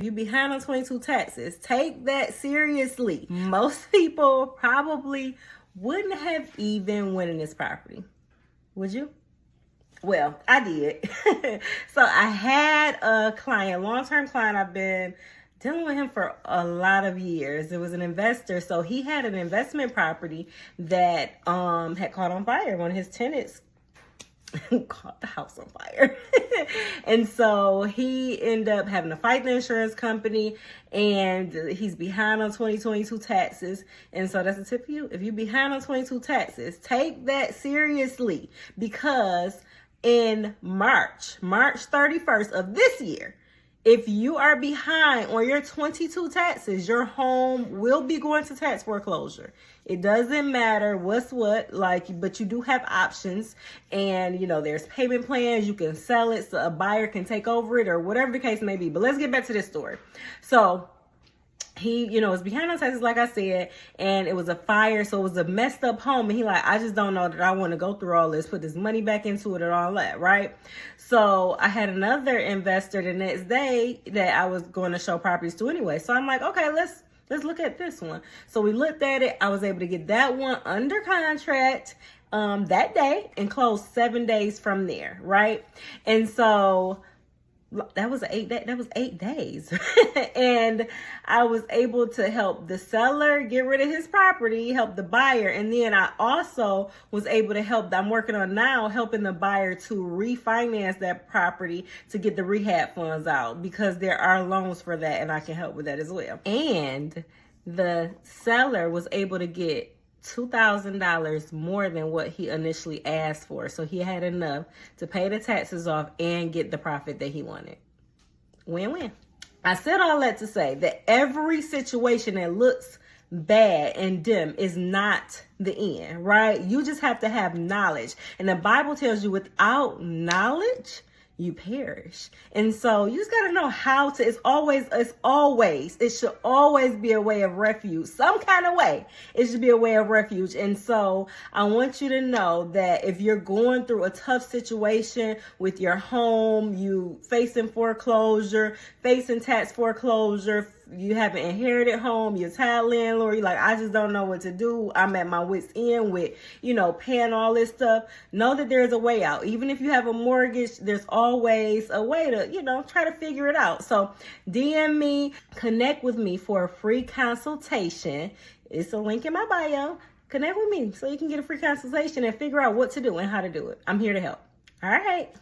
You behind on 22 taxes, take that seriously. Most people probably wouldn't have even went in this property. Would you? Well, I did. So I had a client, long-term client. I've been dealing with him for a lot of years. It was an investor. So he had an investment property that had caught on fire. One of his tenants caught the house on fire. And so he ended up having to fight the insurance company, and he's behind on 2022 taxes. And so that's a tip for you. If you're behind on 22 taxes, take that seriously, because in March 31st of this year, if you are behind on your 22 taxes, your home will be going to tax foreclosure. It doesn't matter what's what, but you do have options, and there's payment plans. You can sell it so a buyer can take over it, or whatever the case may be. But let's get back to this story. So he, was behind on taxes, like I said, and it was a fire. So it was a messed up home. And he I just don't know that I want to go through all this, put this money back into it and all that, right? So I had another investor the next day that I was going to show properties to anyway. So I'm like, okay, let's look at this one. So we looked at it. I was able to get that one under contract that day and close 7 days from there, right? And so that was 8 days. And I was able to help the seller get rid of his property, help the buyer. And then I also was able to I'm working on now helping the buyer to refinance that property to get the rehab funds out, because there are loans for that, and I can help with that as well. And the seller was able to get $2,000 more than what he initially asked for. So he had enough to pay the taxes off and get the profit that he wanted. Win-win. I said all that to say that every situation that looks bad and dim is not the end, right? You just have to have knowledge. And the Bible tells you without knowledge, you perish. And so you just got to know how to, it should always be a way of refuge, some kind of way. It should be a way of refuge. And so I want you to know that if you're going through a tough situation with your home, you facing foreclosure, facing tax foreclosure, you have an inherited home, you're a tired landlord, you're I just don't know what to do. I'm at my wit's end with, paying all this stuff. Know that there's a way out. Even if you have a mortgage, there's always a way to, try to figure it out. So DM me, connect with me for a free consultation. It's a link in my bio. Connect with me so you can get a free consultation and figure out what to do and how to do it. I'm here to help. All right.